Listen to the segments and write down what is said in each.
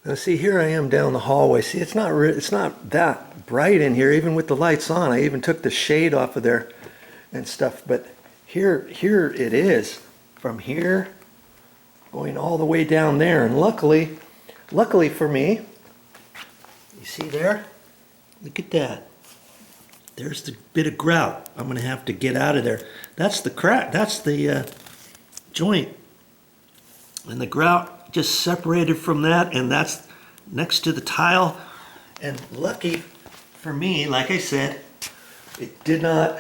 Now see, here I am down the hallway. See, it's not that bright in here, even with the lights on. I even took the shade off of there and stuff. But here it is, from here going all the way down there. And luckily for me, you see there? Look at that. There's the bit of grout. I'm going to have to get out of there. That's the crack. That's the joint. And the grout just separated from that, and that's next to the tile. And lucky for me, like I said, it did not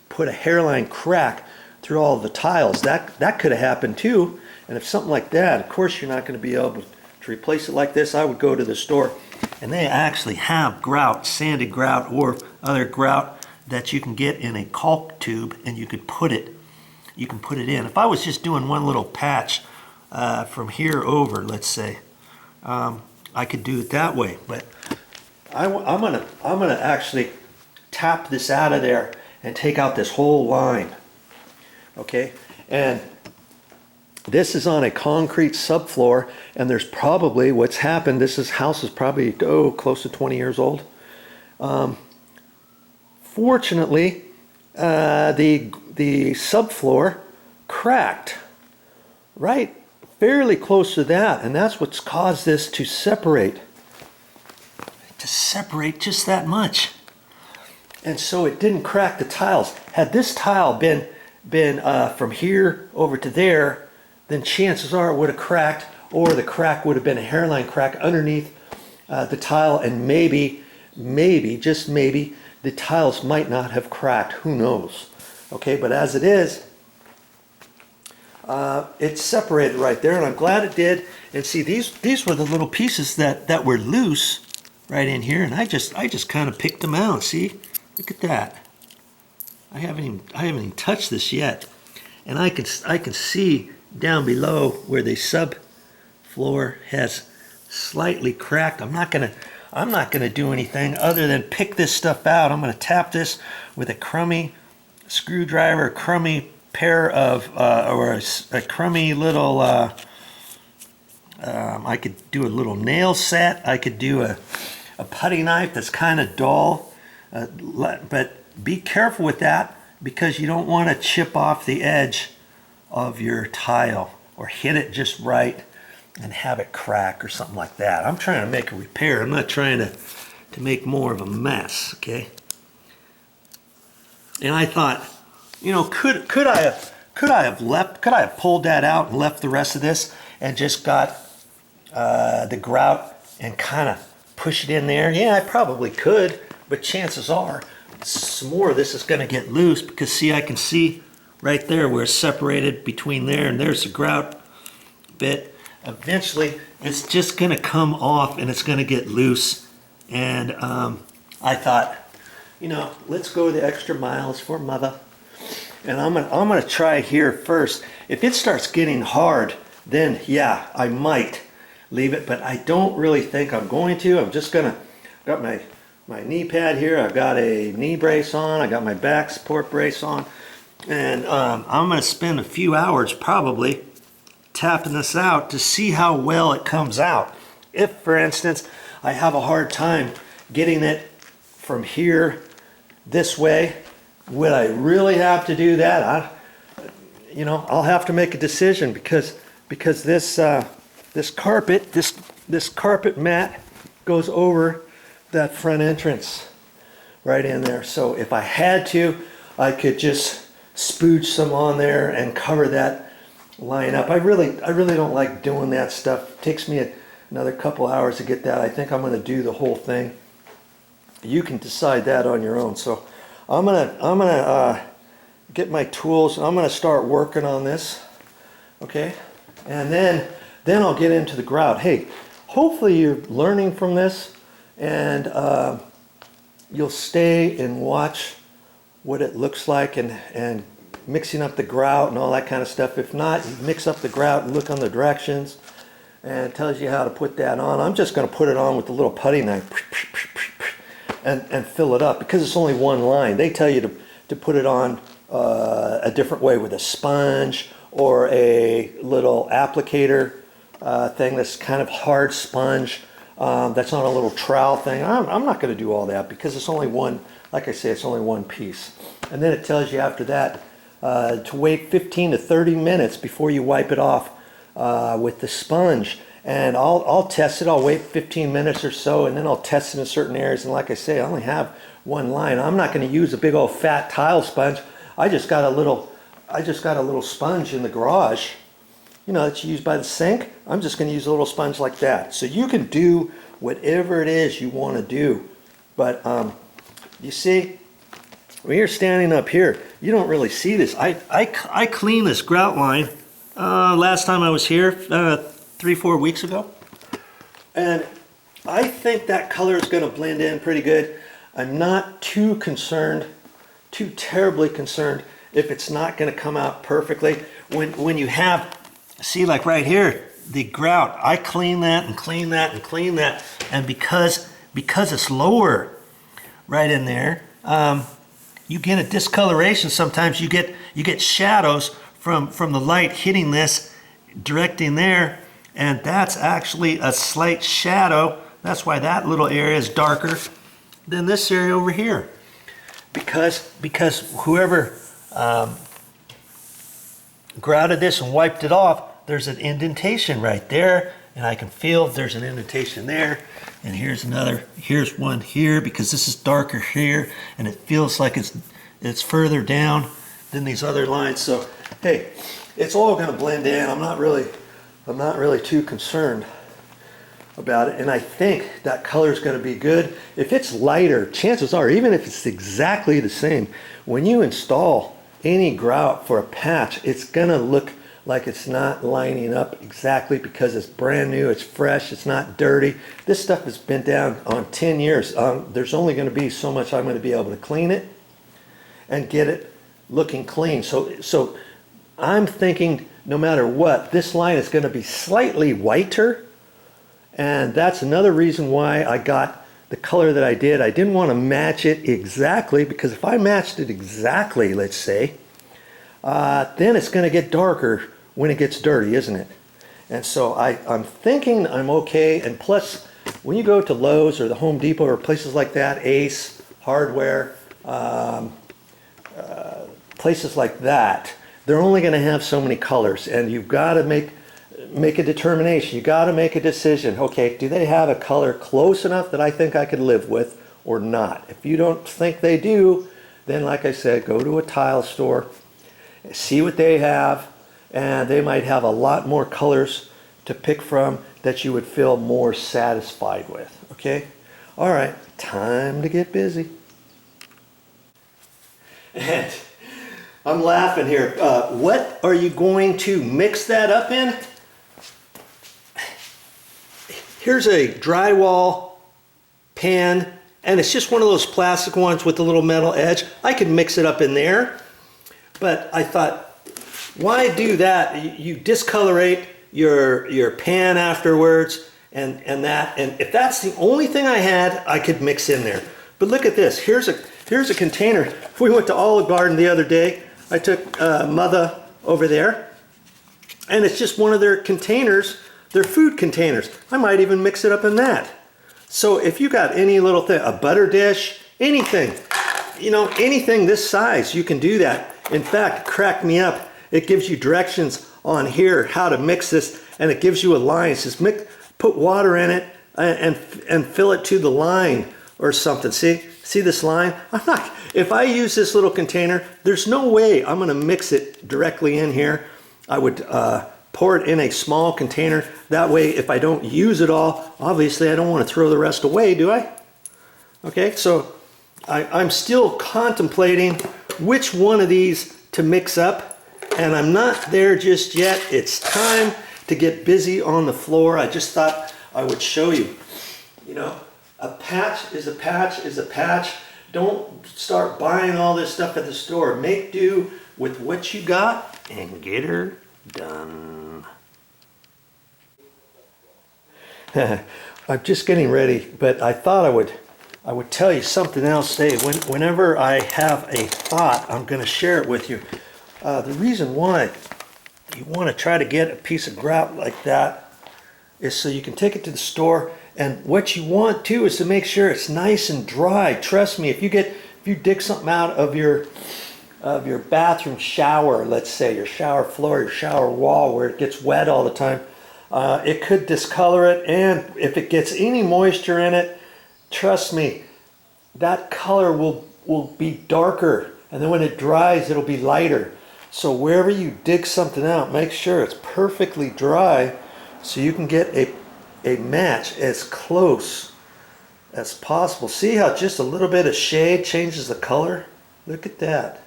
put a hairline crack through all the tiles. That could have happened too. And if something like that, of course you're not going to be able to replace it like this. I would go to the store, and they actually have grout, sanded grout, or other grout that you can get in a caulk tube, and you could put it in. If I was just doing one little patch from here over, let's say, I could do it that way. But I'm gonna actually tap this out of there and take out this whole line. Okay, and this is on a concrete subfloor, and there's probably what's happened. House is probably close to 20 years old. Fortunately, the subfloor cracked right fairly close to that, and that's what's caused this to separate just that much. And so it didn't crack the tiles. Had this tile been from here over to there, then chances are it would have cracked, or the crack would have been a hairline crack underneath the tile, and maybe, just maybe, the tiles might not have cracked. Who knows? Okay, but as it is, it's separated right there, and I'm glad it did. And see, these were the little pieces that were loose right in here, and I just kind of picked them out. See, look at that. I haven't even touched this yet, and I can see down below where the subfloor has slightly cracked. I'm not gonna do anything other than pick this stuff out. I'm gonna tap this with a crummy screwdriver, a crummy pair of or a crummy little I could do a little nail set. I could do a putty knife that's kind of dull, but be careful with that, because you don't want to chip off the edge of your tile or hit it just right and have it crack or something like that. I'm trying to make a repair. I'm not trying to make more of a mess, okay? And I thought, you know, could I have pulled that out and left the rest of this and just got the grout and kind of push it in there? Yeah, I probably could, but chances are some more of this is going to get loose, because see, I can see right there where it's separated between there and there's a grout bit. Eventually it's just going to come off and it's going to get loose. And I thought, you know, let's go the extra miles for Motha. And I'm gonna try here first. If it starts getting hard, then yeah, I might leave it, but I don't really think I'm going to. I'm just gonna, got my knee pad here, I've got a knee brace on, I got my back support brace on, and I'm gonna spend a few hours probably tapping this out to see how well it comes out. If, for instance, I have a hard time getting it from here this way, would I really have to do that? You know, I'll have to make a decision, because this carpet mat goes over that front entrance right in there. So if I had to, I could just spooge some on there and cover that line up. I really don't like doing that stuff. It takes me another couple hours to get that. I think I'm going to do the whole thing. You can decide that on your own. So I'm gonna get my tools, and I'm gonna start working on this, okay? And then I'll get into the grout. Hey, hopefully you're learning from this, and you'll stay and watch what it looks like, and mixing up the grout and all that kind of stuff. If not, you mix up the grout and look on the directions, and it tells you how to put that on. I'm just gonna put it on with the little putty knife and fill it up, because it's only one line. They tell you to put it on a different way with a sponge or a little applicator thing, this kind of hard sponge that's on a little trowel thing. I'm not going to do all that because it's only one, like I say, it's only one piece. And then it tells you after that to wait 15 to 30 minutes before you wipe it off with the sponge. And I'll test it. I'll wait 15 minutes or so, and then I'll test it in certain areas. And like I say, I only have one line. I'm not going to use a big old fat tile sponge. I just got a little sponge in the garage, you know, that's used by the sink. I'm just going to use a little sponge like that. So you can do whatever it is you want to do. But you see, when you're standing up here, you don't really see this. I cleaned this grout line last time I was here, 3-4 weeks ago. And I think that color is going to blend in pretty good. I'm not too terribly concerned if it's not going to come out perfectly. When you have, see, like right here, the grout, I clean that and clean that and clean that, and because it's lower right in there, you get a discoloration. Sometimes you get shadows from the light hitting this, directing there, and that's actually a slight shadow. That's why that little area is darker than this area over here, because whoever grouted this and wiped it off, there's an indentation right there, and I can feel there's an indentation there, and here's one here, because this is darker here, and it feels like it's further down than these other lines. So hey, it's all going to blend in. I'm not really too concerned about it, and I think that color is going to be good. If it's lighter, chances are, even if it's exactly the same, when you install any grout for a patch, it's going to look like it's not lining up exactly, because it's brand new, it's fresh, it's not dirty. This stuff has been down on 10 years. There's only going to be so much I'm going to be able to clean it and get it looking clean. So I'm thinking no matter what, this line is going to be slightly whiter. And that's another reason why I got the color that I did. I didn't want to match it exactly, because if I matched it exactly, let's say, then it's going to get darker when it gets dirty, isn't it? And so I'm thinking I'm okay. And plus, when you go to Lowe's or the Home Depot or places like that, Ace Hardware, places like that, they're only going to have so many colors, and you've got to make a determination. You got to make a decision. Okay, do they have a color close enough that I think I could live with or not? If you don't think they do, then like I said, go to a tile store, see what they have, and they might have a lot more colors to pick from that you would feel more satisfied with. Okay? All right, time to get busy. And I'm laughing here. What are you going to mix that up in? Here's a drywall pan, and it's just one of those plastic ones with the little metal edge. I could mix it up in there, but I thought, why do that? You discolorate your pan afterwards, and if that's the only thing I had, I could mix in there. But look at this. Here's a container. We went to Olive Garden the other day. I took Motha over there, and it's just one of their containers. They're food containers. I might even mix it up in that. So if you got any little thing, a butter dish, anything, you know, anything this size, you can do that. In fact, it cracked me up. It gives you directions on here how to mix this, and it gives you a line. It says put water in it and fill it to the line or something. See this line? If I use this little container, there's no way I'm going to mix it directly in here. I would pour it in a small container. That way, if I don't use it all, obviously I don't want to throw the rest away, do I? Okay, so I'm still contemplating which one of these to mix up, and I'm not there just yet. It's time to get busy on the floor. I just thought I would show you. You know, a patch is a patch is a patch. Don't start buying all this stuff at the store. Make do with what you got and get her done. I'm just getting ready, but I thought I would tell you something else today. Whenever I have a thought, I'm going to share it with you. The reason why you want to try to get a piece of grout like that is so you can take it to the store, and what you want too is to make sure it's nice and dry. Trust me, if you dig something out of your bathroom shower, let's say your shower floor, your shower wall, where it gets wet all the time, it could discolor it, and if it gets any moisture in it, trust me, that color will be darker, and then when it dries it'll be lighter. So wherever you dig something out, make sure it's perfectly dry so you can get a match as close as possible. See how just a little bit of shade changes the color? Look at that.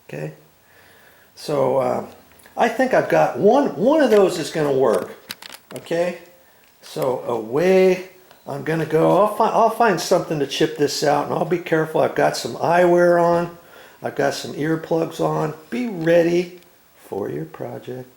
Okay, so I think I've got one of those is going to work. Okay, so away I'm going to go. I'll find something to chip this out, and I'll be careful. I've got some eyewear on. I've got some earplugs on. Be ready for your project.